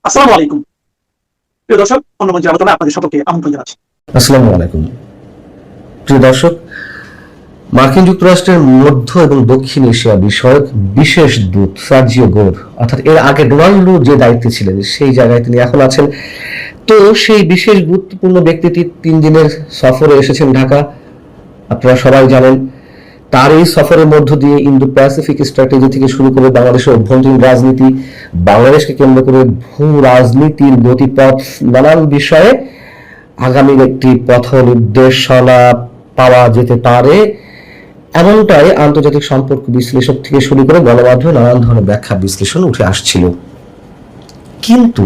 আসসালামু আলাইকুম। প্রিয় দর্শক, অন্য মঞ্চের আলোচনায় আপনাদের সকলকে আমন্ত্রণ জানাচ্ছি। আসসালামু আলাইকুম। প্রিয় দর্শক, মার্কিন যুক্তরাষ্ট্রের মধ্য এবং দক্ষিণ এশিয়া বিষয়ক বিশেষ দূত সার্জিও গোর, অর্থাৎ এর আগে ডোনাল্ড লু যে দায়িত্বে ছিলেন সেই জায়গায় তিনি এখন আছেন। তো সেই বিশেষ গুরুত্বপূর্ণ ব্যক্তিটি 3 দিনের সফরে এসেছেন ঢাকা। আপনারা সবাই জানেন, তার এই সফরের মধ্য দিয়ে ইন্দো প্যাসিফিক স্ট্র্যাটেজি থেকে শুরু করে বাংলাদেশের অভ্যন্তরীণ রাজনীতি, বাংলাদেশকে কেন্দ্র করে ভূ রাজনীতির গতিপথ, নানান বিষয়ে আগামীর একটি পথ নির্দেশনা পাওয়া যেতে পারে, এমনটাই আন্তর্জাতিক সম্পর্ক বিশ্লেষক থেকে শুরু করে গণমাধ্যমে নানান ধরনের ব্যাখ্যা বিশ্লেষণ উঠে আসছিল। কিন্তু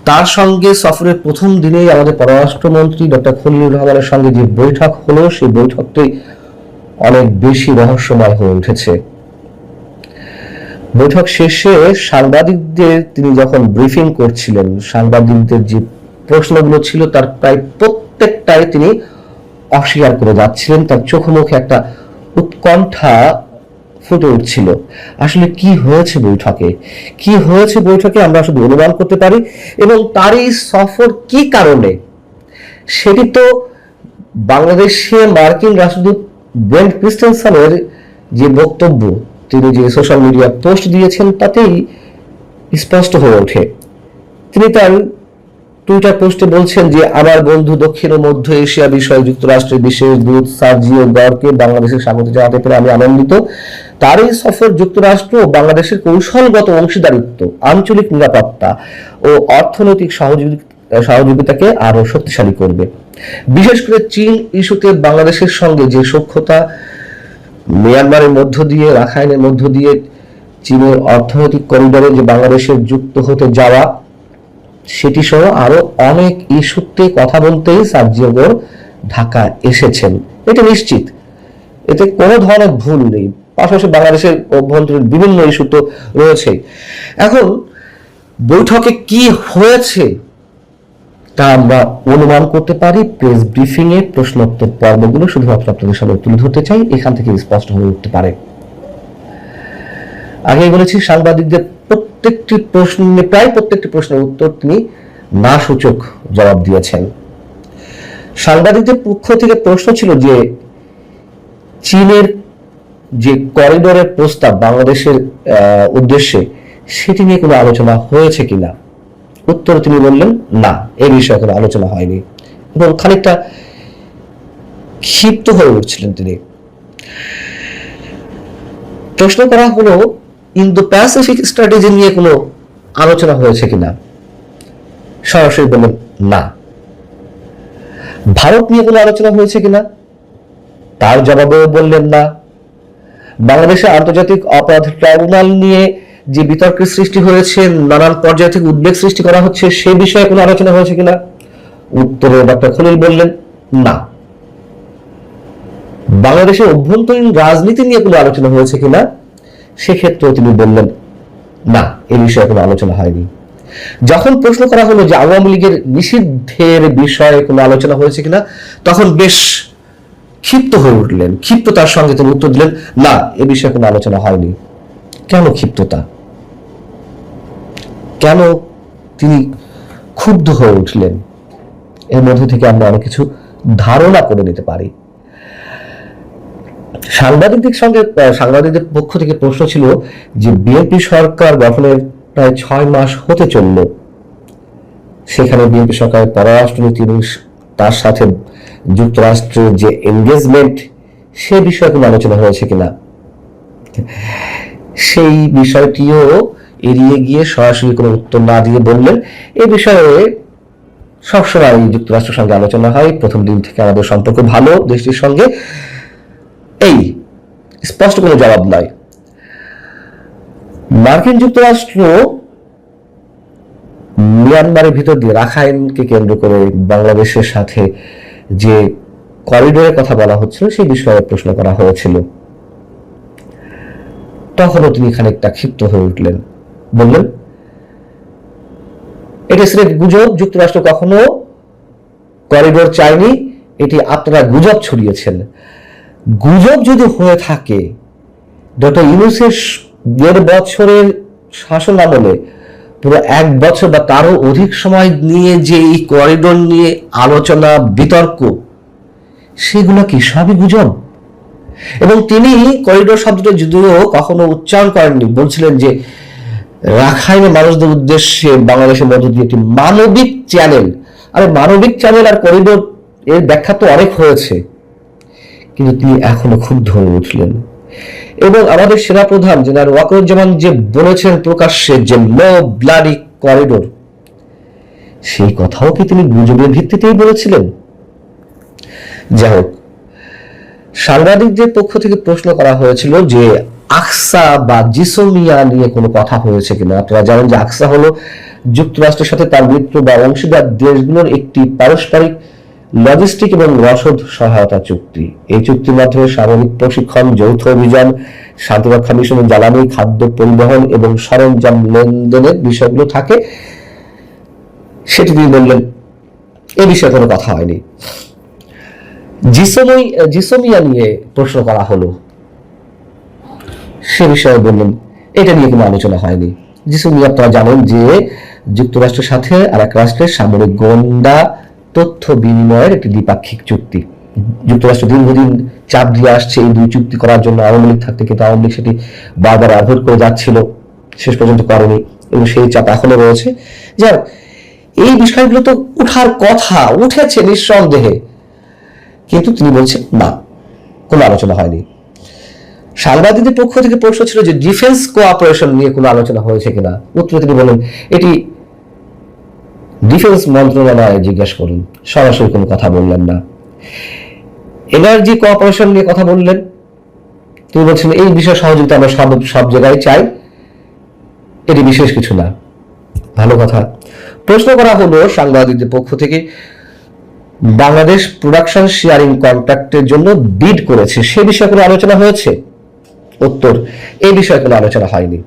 তার সঙ্গে সফরের প্রথম দিনেই আমাদের পররাষ্ট্রমন্ত্রী ডক্টর খলিলুর রহমানের সঙ্গে যে বৈঠক হলো, সেই বৈঠকটি অনেক বেশি রহস্যময় হয়ে উঠেছে। বৈঠক শেষে সাংবাদিকদের তিনি যখন ব্রিফিং করছিলেন, সাংবাদিকদের যে প্রশ্নগুলো ছিল তার প্রায় প্রত্যেকটাই তিনি অস্বীকার করে যাচ্ছিলেন। তার চোখ মুখে একটা উৎকণ্ঠা ফুটে উঠছিল। আসলে কি হয়েছে বৈঠকে, কি হয়েছে বৈঠকে আমরা শুধু অনুমান করতে পারি, এবং তার এই সফর কি কারণে সেটি তো বাংলাদেশে মার্কিন রাষ্ট্রদূত ব্রেন্ট ক্রিস্টেনসনের যে বক্তব্য, তিনি যে সোশ্যাল মিডিয়া পোস্ট দিয়েছেন তাতেই স্পষ্ট হয়ে ওঠে। তিনি তার টুইটার পোস্টে বলছেন যে, আমার বন্ধু দক্ষিণ ও মধ্য এশিয়া বিষয়ে যুক্তরাষ্ট্রের বিশেষ দূত সার্জিও গরকে বাংলাদেশে স্বাগত জানাতে পেরে আমি আনন্দিত। তার এই সফর যুক্তরাষ্ট্র ও বাংলাদেশের কৌশলগত অংশীদারিত্ব, আঞ্চলিক নিরাপত্তা ও অর্থনৈতিক সহযোগিতাকে আরো শক্তিশালী করবে। বিশেষ করে চীন ইস্যুতে বাংলাদেশের সঙ্গে যে সখ্যতা, মিয়ানমারের মধ্য দিয়ে, রাখাইনের মধ্য দিয়ে চীনের অর্থনৈতিক করিডোরে যে বাংলাদেশের যুক্ত হতে যাওয়া, সেটি সহ আরো অনেক ইস্যুতে কথা বলতেই সার্জিও গোর ঢাকা এসেছেন, এটা নিশ্চিত। এতে কোনো ধরনের ভুল নেই। পাশাপাশি বাংলাদেশের অভ্যন্তরীণ বিভিন্ন ইস্যু তো রয়েছে। এখন বৈঠকে কি হয়েছে তা আমরা অনুমান করতে পারি প্রেস ব্রিফিং এ প্রশ্নোত্তর পর্বগুলো শুধুমাত্র আপনাদের সামনে তুলে ধরতে চাই, এখান থেকে স্পষ্ট হয়ে উঠতে পারে। আগে বলেছি, সাংবাদিকদের প্রায় প্রত্যেকটি প্রশ্নের উত্তর তিনি না সূচক জবাব দিয়েছেন। সাংবাদিকদের পক্ষ থেকে প্রশ্ন ছিল যে, চীনের যে করিডোরের প্রস্তাব বাংলাদেশের উদ্দেশ্যে, সেটি নিয়ে কোনো আলোচনা হয়েছে কিনা। উত্তরে তিনি বললেন না, এই বিষয়ে কোনো আলোচনা হয়নি, এবং খানিকটা ক্ষিপ্ত হয়ে উঠছিলেন তিনি। প্রশ্ন করা হলো, ইন্দো প্যাসিফিক স্ট্র্যাটেজি নিয়ে কোনো আলোচনা হয়েছে কিনা। সরাসরি বললেন না। ভারত নিয়ে কোনো আলোচনা হয়েছে কিনা, তার জবাবেও বললেন না। বাংলাদেশে আন্তর্জাতিক অপরাধ ট্রাইব্যুনাল নিয়ে যে বিতর্কের সৃষ্টি হয়েছে, নানান পর্যায় থেকে উদ্বেগ সৃষ্টি করা হচ্ছে, সে বিষয়ে কোনো আলোচনা হয়েছে কিনা। উত্তরে ডক্টর খলিল বললেন না। বাংলাদেশের অভ্যন্তরীণ রাজনীতি নিয়ে কোনো আলোচনা হয়েছে কিনা, সেক্ষেত্রেও তিনি বললেন না, এ বিষয়ে কোনো আলোচনা হয়নি। যখন প্রশ্ন করা হলো যে আওয়ামী লীগের নিষিদ্ধের বিষয়ে কোনো আলোচনা হয়েছে কিনা, তখন বেশ ক্ষিপ্ত হয়ে উঠলেন। ক্ষিপ্ততার সঙ্গে তিনি উত্তর দিলেন না, এ বিষয়ে কোনো আলোচনা হয়নি। কেন ক্ষিপ্ততা, কেন তিনি ক্ষুব্ধ হয়ে উঠলেন, এর মধ্যে থেকে আমরা অনেক কিছু ধারণা করে নিতে পারি। সাংবাদিকদের পক্ষ থেকে প্রশ্ন ছিল যে, বিএনপি সরকার গঠনের প্রায় 6 মাস হতে চলল, সেখানে বিএনপি সরকারের পররাষ্ট্রনীতি এবং তার সাথে যুক্তরাষ্ট্রের যে এনগেজমেন্ট, সে বিষয়ে কোনো আলোচনা হয়েছে কিনা। সেই বিষয়টিও এড়িয়ে গিয়ে সরাসরি কোনো উত্তর না দিয়ে বললেন, এ বিষয়ে সবসময় যুক্তরাষ্ট্রের সঙ্গে আলোচনা হয়, প্রথম দিন থেকে আমাদের সম্পর্ক ভালো দেশটির সঙ্গে। এই স্পষ্ট কোনো জবাব নয়। মার্কিন যুক্তরাষ্ট্র মিয়ানমারের ভিতর দিয়ে রাখাইনকে কেন্দ্র করে বাংলাদেশের সাথে যে করিডোরের কথা বলা হচ্ছিল, সেই বিষয়ে প্রশ্ন করা হয়েছিল। তখনও তিনি খানিকটা ক্ষিপ্ত হয়ে উঠলেন, বললেন এটা সিলেট গুজব, যুক্তরাষ্ট্র কখনো করিডোর চায়নি, এটি আপনারা গুজব ছড়িয়েছেন। গুজব যদি হয়ে থাকে, ডক্টর ইউনূসের 1.5 বছরের শাসন আমলে পুরো 1 বছর বা তারও অধিক সময় নিয়ে যে এই করিডোর নিয়ে আলোচনা বিতর্ক, সেগুলো কি সবই গুজব? এবং তিনি করিডোর শব্দটা যদিও কখনো উচ্চারণ করেননি, বলছিলেন যে রাখাইনের মানুষদের উদ্দেশ্যে বাংলাদেশের মধ্য দিয়ে একটি মানবিক চ্যানেল। আর মানবিক চ্যানেল আর করিডোর এর ব্যাখ্যা তো অনেক হয়েছে, কিন্তু তিনি এখনো ক্ষুব্ধ হয়ে উঠলেন। এবং আমাদের সেনাপ্রধান জেনারেল ওয়াকারুজ্জামান যে বলেছেন প্রকাশ্যে যে নো ব্লাডি করিডোর, সেই কথাও কি তিনি গুজবের ভিত্তিতেই বলেছিলেন? যাই হোক, সাংবাদিকদের পক্ষ থেকে প্রশ্ন করা হয়েছিল যে আকসা বা জিসোমিয়া নিয়ে কোনো কথা হয়েছে কিনা। আপনারা জানেন যে আকসা হলো যুক্তরাষ্ট্রের সাথে তার মিত্র বা অংশীদার দেশগুলোর একটি পারস্পরিক লজিস্টিক এবং রসদ সহায়তা চুক্তি। এই চুক্তির মাধ্যমে সামরিক প্রশিক্ষণ, যৌথ অভিযান, শান্তিরক্ষা মিশনের জ্বালানি, খাদ্য পরিবহন এবং সরঞ্জাম লেনদেনের বিষয়গুলো থাকে। সেটি তিনি বললেন এ বিষয়ে কোনো কথা হয়নি। জিসোমিয়া নিয়ে প্রশ্ন করা হলো, সে বিষয়ে বললেন এটা নিয়ে কোনো আলোচনা হয়নি। জিসোমিয়া আপনারা জানেন যে যুক্তরাষ্ট্রের সাথে আর এক রাষ্ট্রের সামরিক গোয়েন্দা তথ্য বিনিময়ের একটি দ্বিপাক্ষিক চুক্তি। যুক্তরাষ্ট্র দীর্ঘদিন চাপ দিয়ে আসছে এই দুই চুক্তি করার জন্য আওয়ামী লীগ থাকতে, কিন্তু আওয়ামী লীগ সেটি বারবার অ্যাভয়েড করে যাচ্ছিল, শেষ পর্যন্ত করেনি এবং সেই চাপ এখনো রয়েছে। যাই হোক, এই বিষয়গুলো তো উঠার কথা, উঠেছে নিঃসন্দেহে, কিন্তু তিনি বলছেন না, কোনো আলোচনা হয়নি। সাংবাদিকদের পক্ষ থেকে প্রশ্ন ছিল যে ডিফেন্স কোঅপারেশন নিয়ে কোনো আলোচনা হয়েছে কিনা। উত্তরে তিনি বলেন এটি ডিফেন্স মন্ত্রণালয়ে জিজ্ঞাসা করুন, সরাসরি কোনো কথা বললেন না। এনার্জি কোঅপারেশন নিয়ে কথা বললেন, তিনি বলছেন এই বিষয়ে সহযোগিতা আমরা সব জায়গায় চাই, এটি বিশেষ কিছু না। ভালো কথা। প্রশ্ন করা হলো সাংবাদিকদের পক্ষ থেকে বাংলাদেশ প্রোডাকশন শেয়ারিং কন্ট্রাক্টের জন্য বিড করেছে, সে বিষয়ে কোনো আলোচনা হয়েছে? উত্তর, এই বিষয়ে কোনো আলোচনা হয়নি।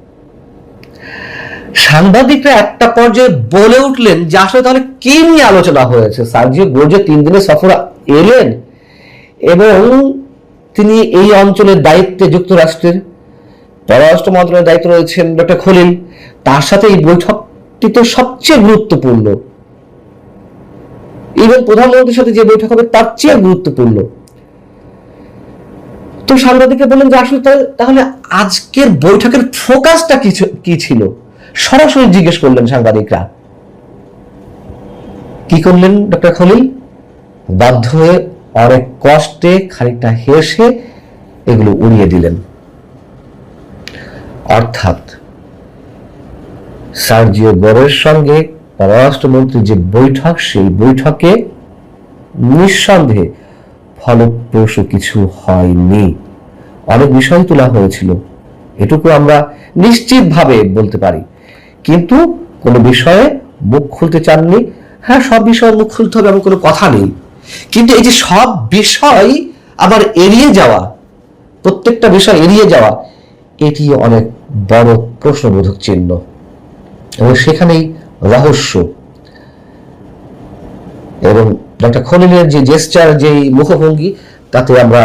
সাংবাদিকরা একটা পর্যায়ে বলে উঠলেন যে আসলে তাহলে কি নিয়ে আলোচনা হয়েছে? সার্জিও গোর্জে 3 দিনের সফরে এলেন এবং তিনি এই অঞ্চলের দায়িত্বে যুক্তরাষ্ট্রের পররাষ্ট্র মন্ত্রণালয়ের দায়িত্ব রয়েছেন ডক্টর খলিল, তার সাথে এই বৈঠকটি তো সবচেয়ে গুরুত্বপূর্ণ। ইভেন প্রধানমন্ত্রীর সাথে যে বৈঠক হবে তার চেয়ে গুরুত্বপূর্ণ। তো সাংবাদিকরা বললেন যে আসলে তাহলে আজকের বৈঠকের ফোকাসটা কি ছিল? সরাসরি জিজ্ঞেস করলেন সাংবাদিকরা। কি করলেন ডক্টর খলিল? বাধ্য হয়ে অনেক কষ্টে খানিকটা হেসে এগুলো উড়িয়ে দিলেন। অর্থাৎ সার্জিও গোরের সঙ্গে পররাষ্ট্রমন্ত্রী যে বৈঠক, সেই বৈঠকে নিঃসন্দেহে ফলপ্রসূ কিছু হয়নি। অনেক বিষয় তোলা হয়েছিল, এটুকু আমরা নিশ্চিতভাবে বলতে পারি, কিন্তু কোনো বিষয়ে মুখ খুলতে চাননি। হ্যাঁ, সব বিষয়ে মুখ খুলতে হবে এমন কোনো কথা নেই, কিন্তু এই যে সব বিষয় আবার এড়িয়ে যাওয়া, প্রত্যেকটা বিষয় এড়িয়ে যাওয়া, এটি অনেক বড় প্রশ্নবোধক চিহ্ন এবং সেখানেই রহস্য। এবং ডক্টর খলিলের যে জেস্টার, যে মুখভঙ্গি, তাতে আমরা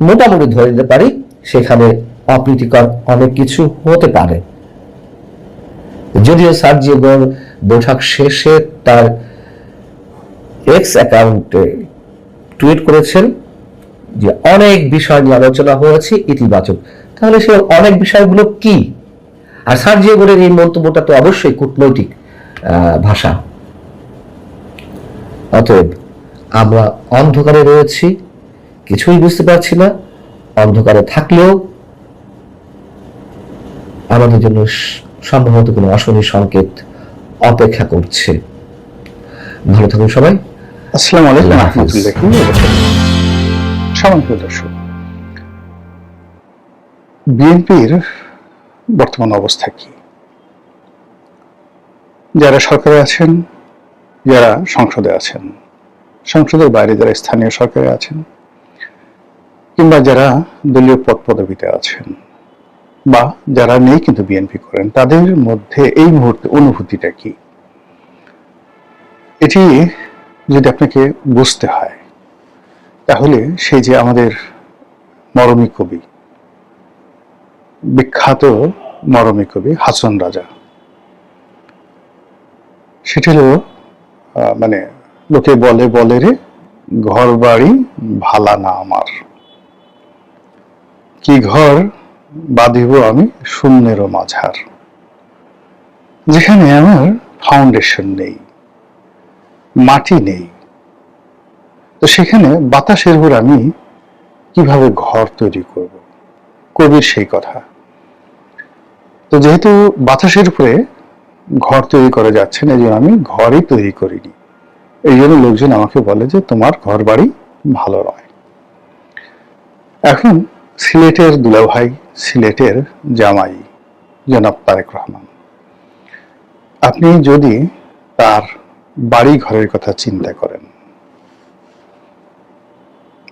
মোটামুটি ধরে নিতে পারি সেখানে অপ্রীতিকর অনেক কিছু হতে পারে। যদিও সার্জিও গোর বৈঠক শেষে তার এক্স অ্যাকাউন্টে টুইট করেছেন যে অনেক বিষয় নিয়ে আলোচনা হয়েছে ইতিবাচক। তাহলে সে অনেক বিষয়গুলো কি? আর সার্জিও গোরের এই মন্তব্যটা তো অবশ্যই কূটনৈতিক ভাষা। অতএব আমরা অন্ধকারে রয়েছি, কিছুই বুঝতে পারছি না। অন্ধকারে থাকলেও আমাদের জন্য সম্ভবত কোনো অশনি সংকেত অপেক্ষা করছে। ভালো থাকুন সবাই। আসসালামু আলাইকুম ওয়া রাহমাতুল্লাহি ওয়া বারাকাতুহু। সম্মানিত দর্শক, বিএনপির বর্তমান অবস্থা কি? যারা সরকারে আছেন, যারা সংসদে আছেন, সংসদের বাইরে যারা স্থানীয় সরকারে আছেন, কিংবা যারা দলীয় পদ পদবিতে আছেন, বা যারা নেই কিন্তু বিএনপি করেন, তাদের মধ্যে এই মুহূর্তে অনুভূতিটা কি? এটি যদি আপনাকে বুঝতে হয়, তাহলে সেই যে আমাদের মরমী কবি, বিখ্যাত মরমী কবি হাছন রাজা, সেটা হলো মানে লোকে বলে বলে রে ঘর বাড়ি ভালা না আমার, কি ঘর বাঁধিব আমি শূন্যেরও মাঝার, যেখানে আমার ফাউন্ডেশন নেই, মাটি নেই, তো সেখানে বাতাসের উপর আমি কিভাবে ঘর তৈরি করব? কবির সেই কথা। তো যেহেতু বাতাসের উপরে ঘর তৈরি করা যাচ্ছে না, এই জন্য আমি ঘরই তৈরি করিনি। এই জন্য লোকজন আমাকে বলে যে তোমার ঘর বাড়ি ভালো নয়। এখন সিলেটের দুলাভাই, সিলেটের জামাই জনাব তারেক রহমান, আপনি যদি তার বাড়ি ঘরের কথা চিন্তা করেন,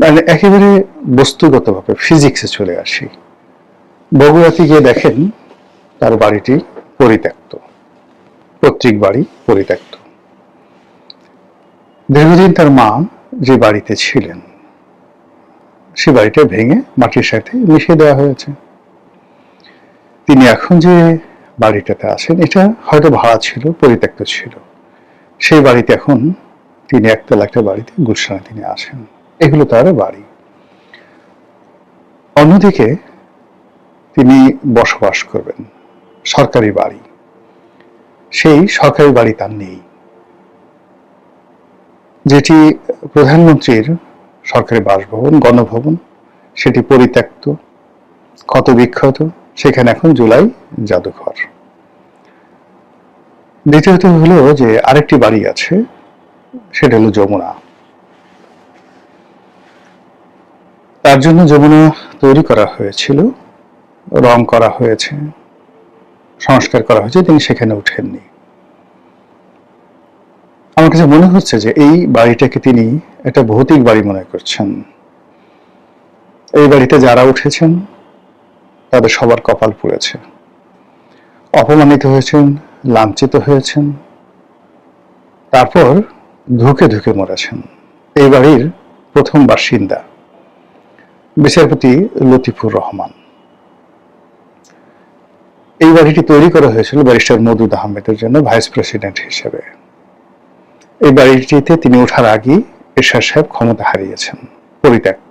মানে একেবারে বস্তুগতভাবে ফিজিক্সে চলে আসি, বগুড়াতে গিয়ে দেখেন তার বাড়িটি পরিত্যক্ত, পৈতৃক বাড়ি পরিত্যক্ত। দীর্ঘদিন তার মা যে বাড়িতে ছিলেন সে বাড়িটা ভেঙে মাটির সাথে মিশিয়ে দেওয়া হয়েছে। তিনি এখন যে বাড়িটাতে আছেন এটা হয়তো ভাড়া ছিল, পরিত্যক্ত ছিল, সেই বাড়িতে এখন তিনি একতলা একটা বাড়িতে গুলশানে তিনি আছেন, এগুলো তার বাড়ি। অন্যদিকে তিনি বসবাস করবেন সরকারি বাড়ি, সেই সরকারি বাড়ি তার নেই, যেটি প্রধানমন্ত্রীর সরকারি বাসভবন, গণভবন, সেটি পরিত্যক্ত, ক্ষত বিক্ষত, সেখানে এখন জুলাই জাদুঘর। দ্বিতীয়ত হলো যে আরেকটি বাড়ি আছে, সেটা হলো যমুনা। তার জন্য যমুনা তৈরি করা হয়েছিল, রং করা হয়েছে, সংস্কার করা হয়েছে, তিনি সেখানে উঠেননি। আমার কাছে মনে হচ্ছে যে এই বাড়িটাকে তিনি একটা ভৌতিক বাড়ি মনে করছেন। এই বাড়িতে যারা উঠেছেন তাদের সবার কপাল পুড়েছে, অপমানিত হয়েছেন, লাঞ্ছিত হয়েছেন, তারপর ধুকে ধুকে মরেছেন। এই বাড়ির প্রথম বাসিন্দা বিচারপতি লতিফুর রহমান। এই বাড়িটি তৈরি করা হয়েছিল ব্যারিস্টার মওদুদ আহমেদের জন্য ভাইস প্রেসিডেন্ট হিসেবে। এই বাড়িটিতে তিনি ওঠার আগেই এরশাদ সাহেব ক্ষমতা হারিয়েছেন, পরিত্যক্ত।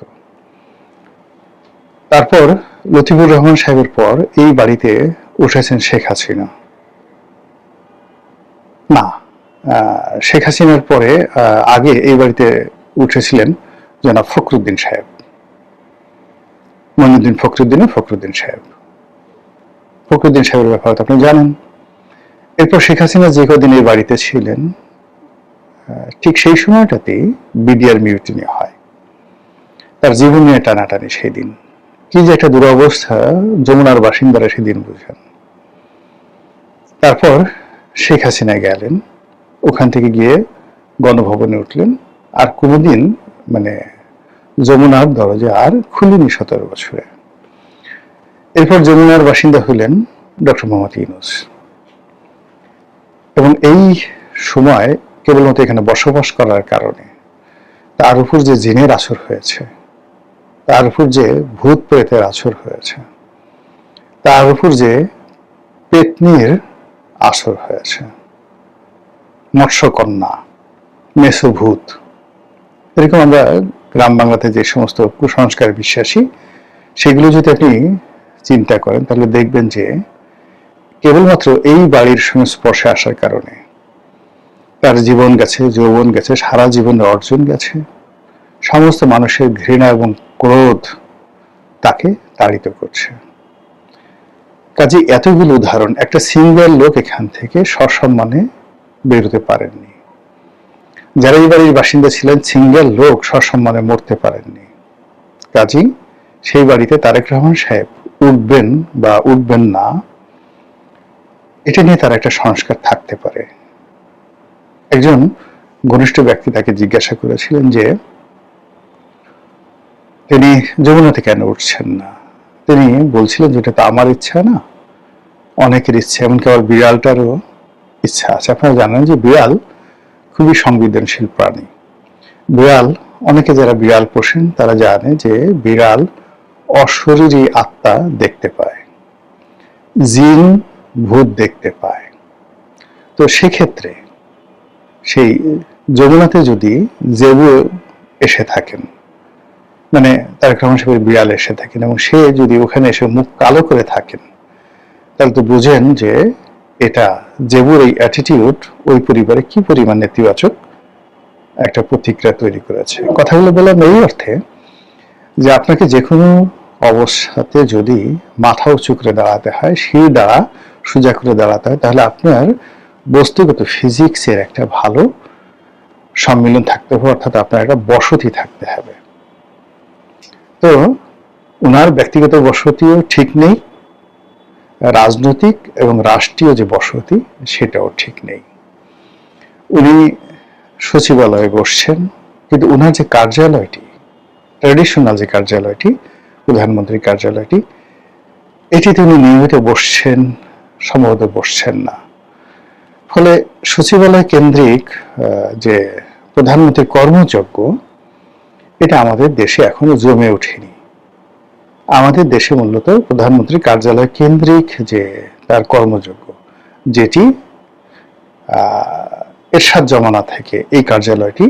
তারপর লতিফুর রহমান সাহেবের পর এই বাড়িতে উঠেছেন শেখ হাসিনা। না, শেখ হাসিনার পরে আগে এই বাড়িতে উঠেছিলেন জনাব ফখরুদ্দিন সাহেব, মঈনুদ্দিন ফখরুদ্দিন সাহেব। ফখরুদ্দিন সাহেবের ব্যাপারে আপনি জানেন। এরপর শেখ হাসিনা যে কদিন এই বাড়িতে ছিলেন, ঠিক সেই সময়টাতেই বিডিআর মিউটিনি হয়, তার জীবন নিয়ে টানাটানি। সেই দিন কি যে একটা দুরবস্থা যমুনার বাসিন্দারা সেদিন বুঝেন। তারপর শেখ হাসিনা গেলেন, ওখান থেকে গিয়ে গণভবনে উঠলেন, আর কোনোদিন মানে যমুনার দরজা আর খুলেনি 17 বছরে। এরপর যমুনার বাসিন্দা হলেন ডক্টর মোহাম্মদ ইউনূস, এবং এই সময় কেবলমাত্র এখানে বসবাস করার কারণে তার উপর যে জিনের আসর হয়েছে, তার উপর যে ভূত প্রেতের আসর হয়েছে, তার উপর যে পেতনির আসর হয়েছে, মৎস্যকন্যা, মেসোভূত, এরকম আমরা গ্রাম বাংলাতে যে সমস্ত কুসংস্কার বিশ্বাসী, সেগুলো যদি আপনি চিন্তা করেন তাহলে দেখবেন যে কেবলমাত্র এই বাড়ির সংস্পর্শে আসার কারণে তার জীবন গেছে, যৌবন গেছে, সারা জীবনের অর্জন গেছে, সমস্ত মানুষের ঘৃণা এবং ক্রোধ তাকে তাড়িত করছে। কাজে এতগুলো উদাহরণ, একটা সিঙ্গেল লোক এখান থেকে সসম্মানে বেরোতে পারেননি। যারা এই বাড়ির বাসিন্দা ছিলেন, সিঙ্গেল লোক সসম্মানে মরতে পারেননি। কাজী সেই বাড়িতে তারেক রহমান সাহেব উঠবেন বা উঠবেন না, এটা নিয়ে তার একটা সংস্কার থাকতে পারে। একজন ঘনিষ্ঠ ব্যক্তি তাকে জিজ্ঞাসা করেছিলেন যে তিনি যমুনাতে কেন উঠছেন না। তিনি বলছিলেন যে এটা তো আমার ইচ্ছা না, অনেকের ইচ্ছা, এমনকি আবার বিড়ালটারও ইচ্ছা আছে। আপনারা জানেন যে বিড়াল খুবই সংবেদনশীল প্রাণী। বিড়াল, অনেকে যারা বিড়াল পোষেন তারা জানে যে বিড়াল অশরীরী আত্মা দেখতে পায়, জিন ভূত দেখতে পায়। তো সেক্ষেত্রে সেই যমুনাতে যদি জেবু এসে থাকেন, মানে তারেক রহমান সাহেবের বিড়াল এসে থাকেন, এবং সে যদি ওখানে এসে মুখ কালো করে থাকেন, তাহলে তো বুঝেন যে এটা জেবুর এই অ্যাটিটিউড ওই পরিবারে কি পরিমাণ নেতিবাচক একটা প্রতিক্রিয়া তৈরি করেছে। কথাগুলো বললাম এই অর্থে যে আপনাকে যে কোনো অবস্থাতে যদি মাথা উঁচু করে দাঁড়াতে হয়, শির দ্বারা সোজা করে দাঁড়াতে হয়, তাহলে আপনার বস্তুগত ফিজিক্সের একটা ভালো সম্মিলন থাকতে হবে, অর্থাৎ আপনার একটা বসতি থাকতে হবে। তো ওনার ব্যক্তিগত বসতিও ঠিক নেই, রাজনৈতিক এবং রাষ্ট্রীয় যে বসতি সেটাও ঠিক নেই। উনি সচিবালয়ে বসছেন, কিন্তু ওনার যে কার্যালয়টি, ট্র্যাডিশনাল যে কার্যালয়টি, প্রধানমন্ত্রীর কার্যালয়টি, এটিতে উনি নিয়মিত বসছেন, সম্ভবত বসছেন না। ফলে সচিবালয় কেন্দ্রিক যে প্রধানমন্ত্রীর কর্মযজ্ঞ, এটা আমাদের দেশে এখনো জমে ওঠেনি। আমাদের দেশে মূলত প্রধানমন্ত্রীর কার্যালয় কেন্দ্রিক যে তার কর্মযজ্ঞ, যেটি এরশাদ জমানা থেকে এই কার্যালয়টি,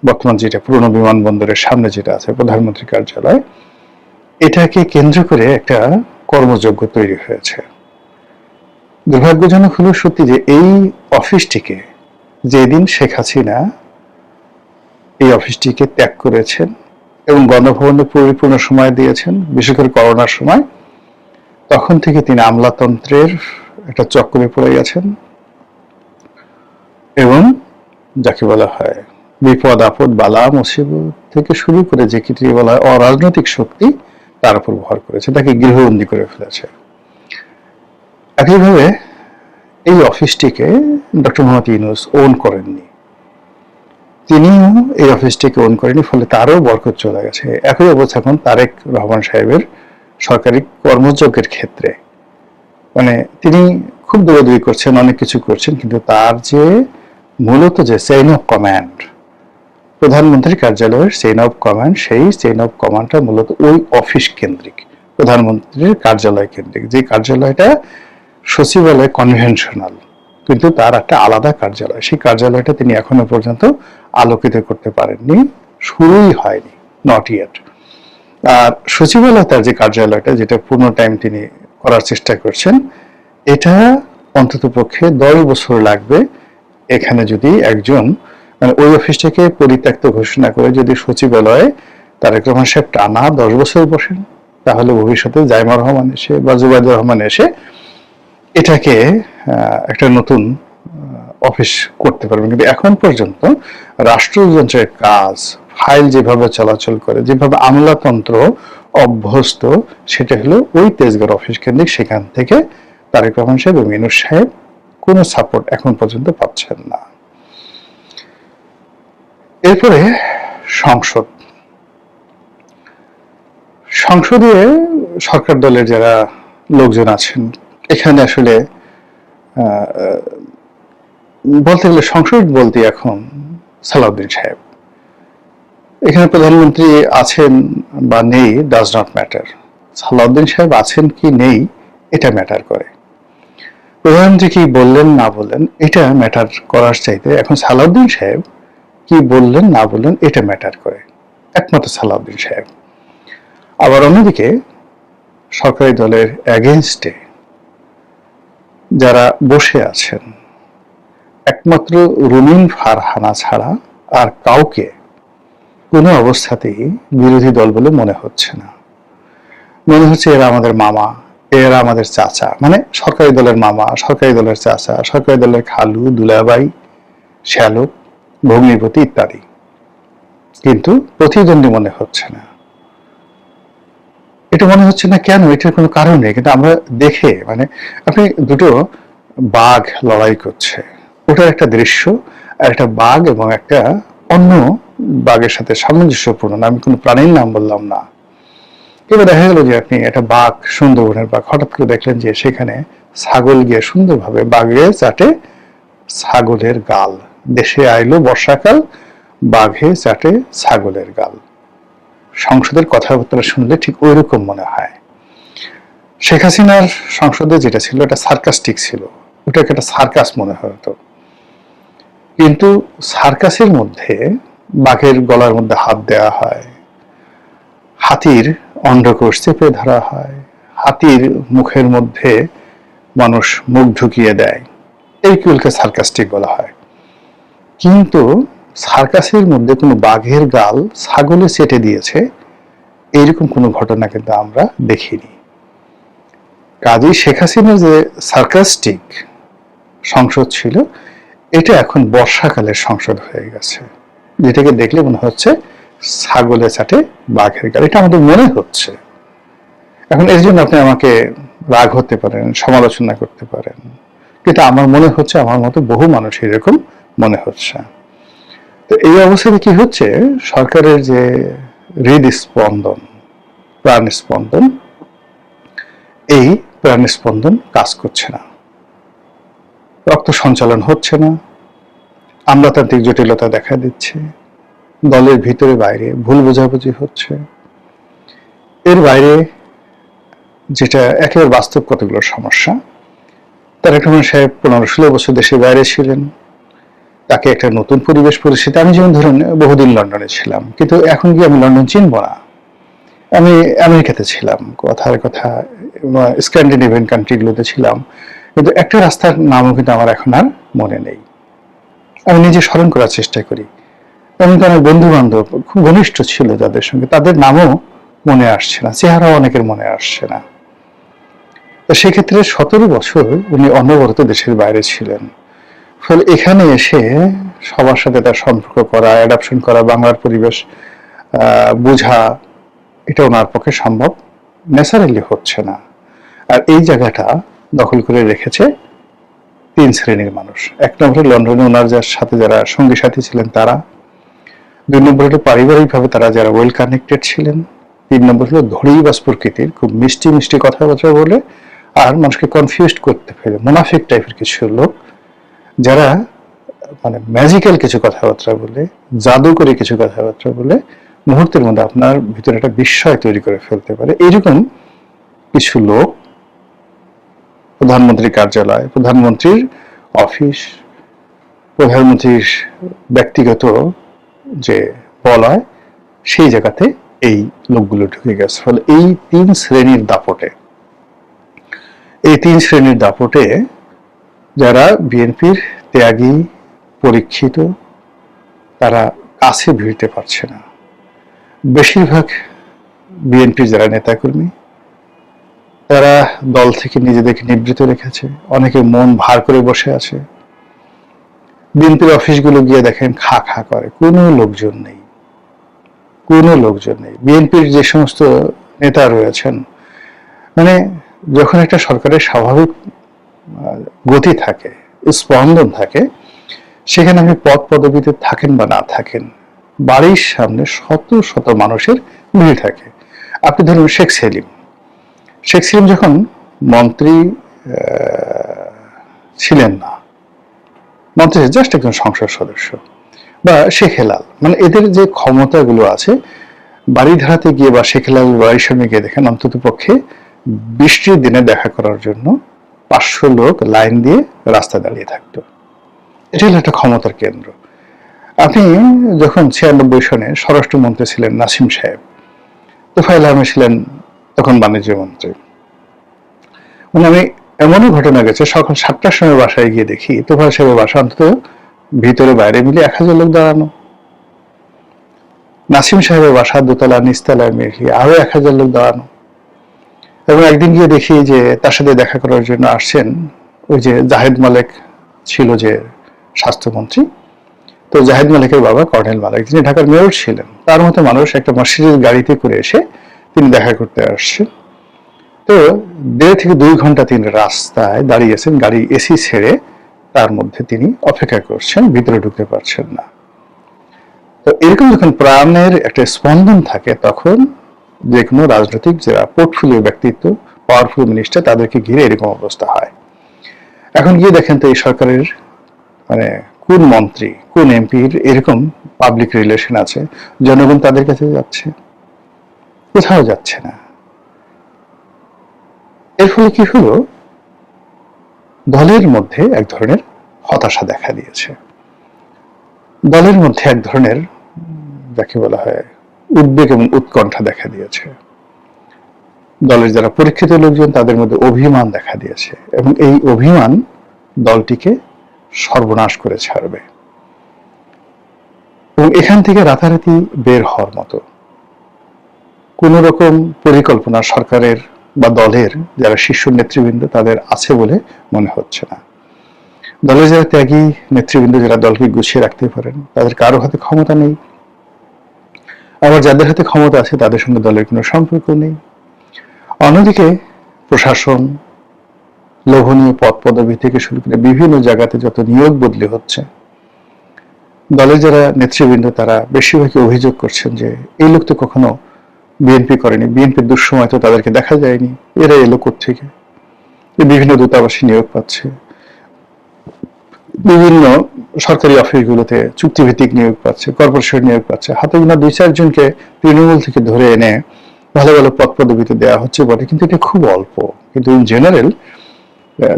বর্তমান যেটা পুরনো বিমানবন্দরের সামনে যেটা আছে প্রধানমন্ত্রী কার্যালয়, এটাকে কেন্দ্র করে একটা কর্মযজ্ঞ তৈরি হয়েছে। দুর্ভাগ্যজনক হলো সত্যি যে এই অফিসটিকে যেদিন শেখ হাসিনা এই অফিসটিকে ত্যাগ করেছেন এবং গণভবনে পরিপূর্ণ সময় দিয়েছেন, বিশেষ করে করোনার সময়, তখন থেকে তিনি আমলাতন্ত্রের একটা চক্করে পড়ে গেছেন এবং যাকে বলা হয় বিপদ আপদ বালা মুসিবত থেকে শুরু করে যে কি বলা হয় অরাজনৈতিক শক্তি তার উপর ভর করেছে, তাকে গৃহবন্দী করে ফেলেছে। একইভাবে এই অফিসটিকে ডক্টর মোহাম্মদ ইউনূস ওন করেননি, তিনিও এই অফিসটিকে ওন করেনি, ফলে তারও বরকত চলে গেছে। একই অবস্থা এখন তারেক রহমান সাহেবের সরকারি কর্মযজ্ঞের ক্ষেত্রে, মানে তিনি খুব দৌড়াদৌড়ি করছেন, অনেক কিছু করছেন, কিন্তু তার যে মূলত যে চেইন অফ কমান্ড, প্রধানমন্ত্রীর কার্যালয়ের চেইন অফ কমান্ড, সেই চেইন অফ কমান্ডটা মূলত ওই অফিস কেন্দ্রিক, প্রধানমন্ত্রীর কার্যালয় কেন্দ্রিক। যে কার্যালয়টা সচিবালয় কনভেনশনাল, কিন্তু তার একটা আলাদা কার্যালয়, সেই কার্যালয়টা তিনি এখনো পর্যন্ত আলোকিত করতে পারেননি, শুরুই হয়নি, নট ইয়েট। আর সচিবালয় তার যে কার্যালয়টা, যেটা পূর্ণ টাইম তিনি করার চেষ্টা করছেন, এটা অন্তত পক্ষে 10 বছর লাগবে। এখানে যদি একজন মানে ওই অফিসটাকে পরিত্যক্ত ঘোষণা করে যদি সচিবালয়ে তারেক রহমান সাহেব টানা 10 বছর বসেন, তাহলে ভবিষ্যতে জাইমা রহমান এসে বা জুবাইদুর রহমান এসে এটাকে একটা নতুন অফিস করতে পারবেন। কিন্তু এখন পর্যন্ত রাষ্ট্রযন্ত্রের কাজ, ফাইল যেভাবে চলাচল করে, যেভাবে আমলাতন্ত্র অভ্যস্ত, সেটা হলো ওই তেজগাঁও অফিস কেন্দ্রিক। সেখান থেকে তারেক রহমান সাহেব এবং ইউনূস সাহেব কোনো সাপোর্ট এখন পর্যন্ত পাচ্ছেন না। এরপরে সংসদে সরকার দলের যারা লোকজন আছেন, এখানে আসলে বলতে গেলে সংসদ বলতে এখন সালাউদ্দিন সাহেব, এখানে প্রধানমন্ত্রী আছেন বা নেই ডাজ নট ম্যাটার, সালাউদ্দিন সাহেব আছেন কি নেই এটা ম্যাটার করে। প্রধানমন্ত্রী কি বললেন না বললেন এটা ম্যাটার করার চাইতে এখন সালাউদ্দিন সাহেব কি বললেন না বললেন এটা ম্যাটার করে, একমাত্র সালাউদ্দিন সাহেব। আবার অন্যদিকে সরকারি দলের এগেইনস্টে যারা বসে আছেন, একমাত্র রুমিন ফারহানা ছাড়া আর কাউকে কোনো অবস্থাতেই বিরোধী দল বলে মনে হচ্ছে না। মনে হচ্ছে এরা আমাদের মামা, এরা আমাদের চাচা, মানে সরকারি দলের মামা, সরকারি দলের চাচা, সরকারি দলের খালু, দুলাভাই, শ্যালক, ভগ্নিপতি ইত্যাদি, কিন্তু প্রতিদ্বন্দ্বী মনে হচ্ছে না। এটা মনে হচ্ছে না কেন? এটার কোনো কারণ নেই, কিন্তু আমরা দেখে মানে আপনি দুটো বাঘ লড়াই করছে, ওটার একটা দৃশ্য, আর একটা বাঘ এবং একটা অন্য বাঘের সাথে সামঞ্জস্যপূর্ণ, আমি কোনো প্রাণীর নাম বললাম না। এবার দেখা গেল যে আপনি একটা বাঘ, সুন্দরবনের বাঘ, হঠাৎ করে দেখলেন যে সেখানে ছাগল গিয়ে সুন্দরভাবে বাঘে চাটে ছাগলের গাল। দেশে আইলো বর্ষাকাল, বাঘে চাটে ছাগলের গাল। সংসদের কথাবার্তা শুনলে ঠিক ওই রকম মনে হয়। শেখ হাসিনার সংসদে যেটা ছিল এটা সার্কাস্টিক ছিল, ওটাকে একটা সার্কাস মনে হতো। কিন্তু সার্কাসের মধ্যে বাঘের গলার মধ্যে হাত দেওয়া হয়, হাতির অন্ডকোষ চেপে ধরা হয়, হাতির মুখের মধ্যে মানুষ মুখ ঢুকিয়ে দেয়, এইগুলোকে সার্কাস্টিক বলা হয়। কিন্তু সার্কাসের মধ্যে কোনো বাঘের গাল ছাগলে চেটে দিয়েছে এইরকম কোনো ঘটনা কিন্তু আমরা দেখিনি। কাজী শেখ হাসিনার যে সার্কাস্টিক সংসদ ছিল, এটা এখন বর্ষাকালের সংসদ হয়ে গেছে, যেটাকে দেখলে মনে হচ্ছে ছাগলে চাটে বাঘের গাল, এটা আমাদের মনে হচ্ছে। এখন এর জন্য আপনি আমাকে রাগ হতে পারেন, সমালোচনা করতে পারেন, কিন্তু আমার মনে হচ্ছে আমার মতো বহু মানুষ এরকম মনে হচ্ছে। তো এই অবস্থাতে কি হচ্ছে, সরকারের যে হৃদস্পন্দন, প্রাণ স্পন্দন, এই প্রাণ স্পন্দন কাজ করছে না, রক্ত সঞ্চালন হচ্ছে না, আমলাতান্ত্রিক জটিলতা দেখা দিচ্ছে, দলের ভিতরে বাইরে ভুল বোঝাবুঝি হচ্ছে। এর বাইরে যেটা একেবারে বাস্তব কতগুলো সমস্যা, তারেক রহমান সাহেব 15-16 বছর দেশের বাইরে ছিলেন, তাকে একটা নতুন পরিবেশ পরিস্থিতি, আমি যেমন ধরেন বহুদিন লন্ডনে ছিলাম, কিন্তু এখন গিয়ে আমি লন্ডন চিনব না, আমি আমেরিকাতে ছিলাম, কথার কথা স্ক্যান্ডিনেভিয়ান কান্ট্রিগুলোতে ছিলাম, কিন্তু একটা রাস্তার নামও কিন্তু আমার এখন আর মনে নেই। আমি নিজে স্মরণ করার চেষ্টা করি, এমন তো অনেক বন্ধু বান্ধব খুব ঘনিষ্ঠ ছিল যাদের সঙ্গে, তাদের নামও মনে আসছে না, চেহারাও অনেকের মনে আসছে না। তো সেক্ষেত্রে 17 বছর উনি অনবরত দেশের বাইরে ছিলেন, ফলে এখানে এসে সবার সাথে তার সম্পর্ক করা, অ্যাডাপশন করা, বাংলার পরিবেশ বোঝা, এটা ওনার পক্ষে সম্ভব ন্যাচারালি হচ্ছে না। আর এই জায়গাটা দখল করে রেখেছে 3 শ্রেণীর মানুষ। 1 নম্বরে লন্ডনে ওনার যার সাথে যারা সঙ্গী সাথী ছিলেন তারা, 2 নম্বর হলো পারিবারিকভাবে তারা যারা ওয়েল কানেক্টেড ছিলেন, 3 নম্বর হলো ধড়িবাজ প্রকৃতির, খুব মিষ্টি মিষ্টি কথাবার্তা বলে আর মানুষকে কনফিউজড করতে ফেলে মুনাফিক টাইপের কিছু লোক, যারা মানে ম্যাজিক্যাল কিছু কথাবার্তা বলে, জাদুকরী কিছু কথাবার্তা বলে মুহূর্তের মধ্যে আপনার ভিতরে একটা বিস্ময় তৈরি করে ফেলতে পারে। এইরকম কিছু লোক প্রধানমন্ত্রীর কার্যালয়, প্রধানমন্ত্রীর অফিস, প্রধানমন্ত্রীর ব্যক্তিগত যে বলয়, সেই জায়গাতে এই লোকগুলো ঢুকে গেছে। ফলে এই 3 শ্রেণীর দাপটে যারা বিএনপির ত্যাগী, পরীক্ষিত, তারা কাছে ভিড়তে পারছে না। বেশিরভাগ বিএনপির যারা নেতাকর্মী, তারা দল থেকে নিজেদেরকে নিবৃত রেখেছে, অনেকে মন ভার করে বসে আছে। বিএনপির অফিসগুলো গিয়ে দেখেন খা খা করে, কোনো লোকজন নেই। বিএনপির যে সমস্ত নেতা রয়েছেন, মানে যখন একটা সরকারের স্বাভাবিক গতি থাকে, স্পন্দন থাকে, সেখানে আপনি পদ পদবিতে থাকেন বা না থাকেন, বাড়ির সামনে শত শত মানুষের ভিড় থাকে। আপনি ধরুন শেখ সেলিম যখন মন্ত্রী ছিলেন না, মন্ত্রী জাস্ট একজন সংসদ সদস্য, বা শেখ হেলাল, মানে এদের যে ক্ষমতাগুলো আছে, বাড়ি ধারাতে গিয়ে বা শেখ হেলাল বাড়ির সামনে গিয়ে দেখেন অন্তত পক্ষে বৃষ্টির দিনে দেখা করার জন্য 500 লোক লাইন দিয়ে রাস্তা দাঁড়িয়ে থাকতো। এটা হলো একটা ক্ষমতার কেন্দ্র। আপনি যখন 96 সনে স্বরাষ্ট্রমন্ত্রী ছিলেন নাসিম সাহেব, তোফায়েল আহমেদ ছিলেন তখন বাণিজ্য মন্ত্রী, আমি এমনও ঘটনা গেছে, সকাল 7টার সময় বাসায় গিয়ে দেখি তোফায়েল সাহেবের বাসা অন্তত ভিতরে বাইরে মিলে 1000 লোক দাঁড়ানো, নাসিম সাহেবের বাসা দোতলা নিচতলায় মিলিয়ে আরো 1000 লোক দাঁড়ানো। এবং একদিন গিয়ে দেখি যে তার সাথে দেখা করার জন্য আসছেন ওই যে জাহেদ মালেক ছিল যে স্বাস্থ্যমন্ত্রী, তো জাহেদ মালিকের বাবা কর্নেল মালিক, যিনি ঢাকার মেয়র ছিলেন, তার মতো মানুষ একটা মার্সিডিজ গাড়িতে করে এসে তিনি দেখা করতে আসছেন। তো 1.5 থেকে 2 ঘন্টা তিনি রাস্তায় দাঁড়িয়েছেন, গাড়ি এসি ছেড়ে, তার মধ্যে তিনি অপেক্ষা করছেন, ভিতরে ঢুকতে পারছেন না। তো এরকম যখন প্রাণের একটা স্পন্দন থাকে, তখন যে কোনো রাজনৈতিক যারা পোর্টফোলিও ব্যক্তিত্ব, পাওয়ারফুল মিনিস্টার, তাদেরকে ঘিরে এরকম অবস্থা হয়। এখন গিয়ে দেখেন তো এই সরকারের মানে কোন মন্ত্রী, কোন এমপির এরকম পাবলিক রিলেশন আছে, জনগণ তাদের কাছে যাচ্ছে? কোথাও যাচ্ছে না। এর ফলে কি হলো, দলের মধ্যে এক ধরনের হতাশা দেখা দিয়েছে। দলের মধ্যে এক ধরনের যাকে বলা হয় উদ্বেগ এবং উৎকণ্ঠা দেখা দিয়েছে। দলের যারা পরীক্ষিত লোকজন তাদের মধ্যে অভিমান দেখা দিয়েছে এবং এই অভিমান দলটিকে সর্বনাশ করে ছাড়বে এবং এখান থেকে রাতারাতি বের হওয়ার মতো কোন রকম পরিকল্পনা সরকারের বা দলের যারা শীর্ষ নেতৃবৃন্দ তাদের আছে বলে মনে হচ্ছে না। দলের যারা ত্যাগী নেতৃবৃন্দ যারা দলকে গুছিয়ে রাখতে পারেন তাদের কারো হাতে ক্ষমতা নেই, আবার যাদের হাতে ক্ষমতা আছে তাদের সঙ্গে দলের কোনো সম্পর্ক নেই। অন্যদিকে প্রশাসন, লোভনীয় পদ পদবি থেকে শুরু করে বিভিন্ন জায়গাতে যত নিয়োগ বদলি হচ্ছে, দলের যারা নেতৃবৃন্দ তারা বেশিরভাগই অভিযোগ করছেন যে এই লোক তো কখনো বিএনপি করেনি, বিএনপির দুঃসময় তো তাদেরকে দেখা যায়নি, এরা এলো কোত্থেকে? বিভিন্ন দূতাবাসে নিয়োগ পাচ্ছে, বিভিন্ন সরকারি অফিসগুলোতে চুক্তিভিত্তিক নিয়োগ পাচ্ছে, কর্পোরেশন নিয়োগ পাচ্ছে, হাতে গোনা 2-4 জনকে তৃণমূল থেকে ধরে এনে ভালো ভালো পদ পদবিতে দেওয়া হচ্ছে বটে, কিন্তু এটা খুব অল্প। কিন্তু ইন জেনারেল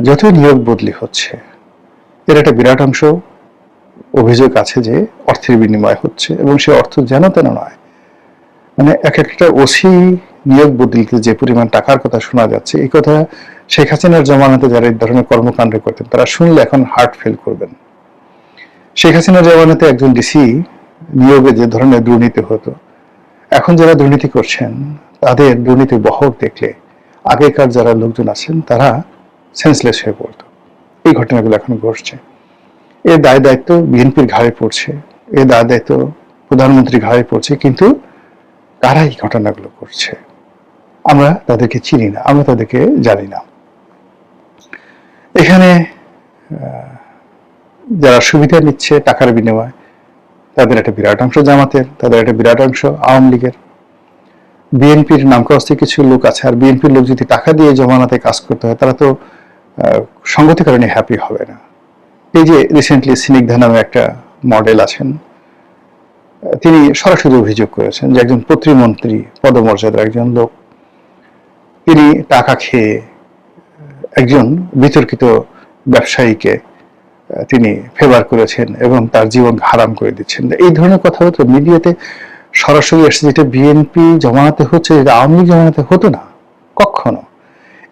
যতই নিয়োগ বদলি হচ্ছে এর একটা বিরাট অংশ অভিযোগ আছে যে অর্থের বিনিময় হচ্ছে এবং সে অর্থ যেন তেন নয়। মানে এক একটা ওসি নিয়োগ বদলিতে যে পরিমাণ টাকার কথা শোনা যাচ্ছে, এই কথা শেখ হাসিনার জমানাতে যারা এই ধরনের কর্মকাণ্ড করতেন তারা শুনলে এখন হার্ট ফেল করবেন। শেখ হাসিনার জমানাতে একজন ডিসি নিয়োগে যে ধরনের দুর্নীতি হতো, এখন যারা দুর্নীতি করছেন তাদের দুর্নীতির বহর দেখলে আগেকার যারা লোকজন আছেন তারা সেন্সলেস হয়ে পড়তো। এই ঘটনাগুলো এখন ঘটছে। এর দায় দায়িত্ব বিএনপির ঘাড়ে পড়ছে, এর দায় দায়িত্ব প্রধানমন্ত্রীর ঘাড়ে পড়ছে, কিন্তু কারা এই ঘটনাগুলো করছে আমরা তাদেরকে চিনি না, আমরা তাদেরকে জানি না। এখানে যারা সুবিধা নিচ্ছে টাকার বিনিময়ে তাদের একটা বিরাট অংশ জামাতের, তাদের একটা বিরাট অংশ আওয়ামী লীগের। বিএনপির নামকাস্তে কিছু লোক আছে, আর বিএনপির লোক যদি টাকা দিয়ে জমানাতে কাজ করতে হয় তারা তো সঙ্গতি কারণে হ্যাপি হবে না। এই যে রিসেন্টলি স্নিগ্ধা নামে একটা মডেল আছেন, তিনি সরাসরি অভিযোগ করেছেন যে একজন প্রতিমন্ত্রী পদমর্যাদার একজন লোক তিনি টাকা খেয়ে একজন বিতর্কিত ব্যবসায়ীকে তিনি ফেভার করেছেন এবং তার জীবন হারাম করে দিচ্ছেন। এই ধরনের কথাবার্তা মিডিয়াতে সরাসরি আসছে, যেটা বিএনপি জমানাতে হচ্ছে, যেটা আওয়ামী লীগ জমানাতে হতো না কখনো।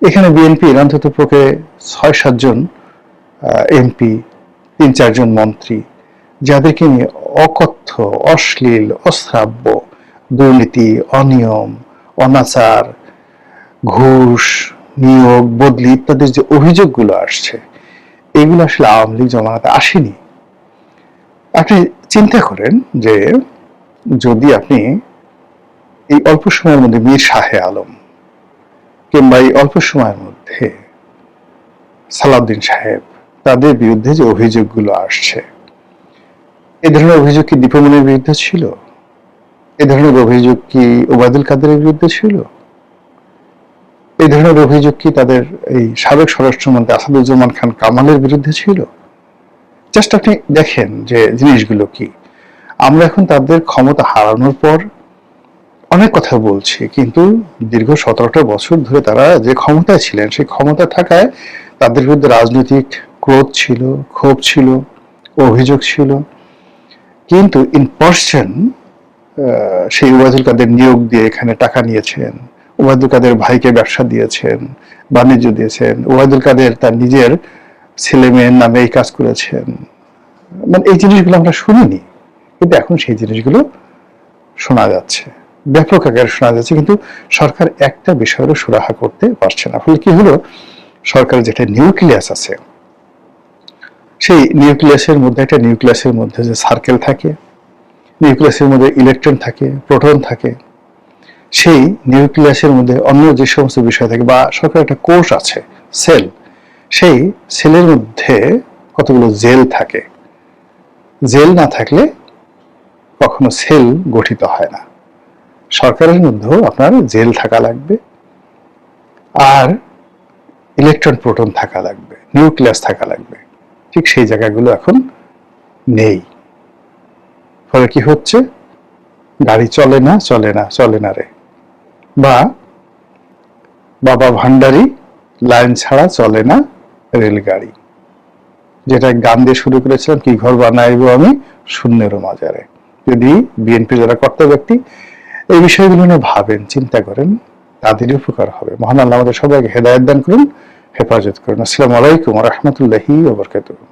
এখানে বিএনপির অন্তত পক্ষে 6-7 জন এমপি, 3-4 জন মন্ত্রী যাদেরকে নিয়ে অকথ্য, অশ্লীল, অশ্রাব্য দুর্নীতি, অনিয়ম, অনাচার, ঘুষ, নিয়োগ বদলি ইত্যাদি যে অভিযোগগুলো আসছে, এগুলো আসলে আওয়ামী লীগ জমানাতে আসেনি। আপনি চিন্তা করেন যে যদি আপনি এই অল্প সময়ের মধ্যে মীর শাহে আলম কিংবা এই অল্প সময়ের মধ্যে সালাউদ্দিন সাহেব তাদের বিরুদ্ধে যে অভিযোগগুলো আসছে, এই ধরনের অভিযোগ কি দীপমনির বিরুদ্ধে ছিল? এই ধরনের অভিযোগ কি ওবায়দুল কাদেরের বিরুদ্ধে ছিল? এই ধরনের অভিযোগ কি তাদের এই সাবেক স্বরাষ্ট্রমন্ত্রী আসাদুজ্জামান খান কামালের বিরুদ্ধে ছিল? জাস্ট আপনি দেখেন যে জিনিসগুলো কি। আমরা এখন তাদের ক্ষমতা হারানোর পর অনেক কথা বলছি, কিন্তু দীর্ঘ 17টা বছর ধরে তারা যে ক্ষমতায় ছিলেন, সেই ক্ষমতা থাকায় তাদের বিরুদ্ধে রাজনৈতিক ক্রোধ ছিল, ক্ষোভ ছিল, অভিযোগ ছিল, কিন্তু ইন পার্সন সেই ওবায়দুল কাদের নিয়োগ দিয়ে এখানে টাকা নিয়েছেন, ওবায়দুল কাদের ভাইকে ব্যবসা দিয়েছেন, বাণিজ্য দিয়েছেন, ওবায়দুল কাদের তার নিজের ছেলে মেয়ের নামে এই কাজ করেছেন। মানে এই জিনিসগুলো আমরা শুনিনি, কিন্তু এখন সেই জিনিসগুলো শোনা যাচ্ছে, ব্যাপক আকারে শোনা যাচ্ছে, কিন্তু সরকার একটা বিষয়েরও সুরাহা করতে পারছে না। ফলে কি হলো, সরকারের যেটা নিউক্লিয়াস আছে, সেই নিউক্লিয়াসের মধ্যে একটা নিউক্লিয়াসের মধ্যে যে সার্কেল থাকে, নিউক্লিয়াসের মধ্যে ইলেকট্রন থাকে, প্রোটন থাকে, সেই নিউক্লিয়াসের মধ্যে অন্য যে সমস্ত বিষয় থাকে, বা সরকার একটা কোষ আছে সেল, সেই সেলের মধ্যে কতগুলো জেল থাকে। জেল না থাকলে কখনো সেল গঠিত হয় না। সরকারের মধ্যেও আপনার জেল থাকা লাগবে, আর ইলেকট্রন প্রোটন থাকা লাগবে, নিউক্লিয়াস থাকা লাগবে। ঠিক সেই জায়গাগুলো এখন নেই। ফলে কি হচ্ছে, গাড়ি চলে না চলে না চলে না রে, বা বাবা ভান্ডারি লাইন ছাড়া চলে না রেলগাড়ি। যেটা গান দিয়ে শুরু করেছিলাম, কি ঘর বানাইবো আমি শূন্যের মাজারে। যদি বিএনপি যারা কর্তা ব্যক্তি এই বিষয়গুলো নিয়ে ভাবেন, চিন্তা করেন, তাদেরই উপকার হবে। মহান আল্লাহ আমাদের সবাইকে হেদায়েত দান করুন, হেফাজত করুন। আসসালামু আলাইকুম ওয়া রাহমাতুল্লাহি ওয়া বারাকাতুহু।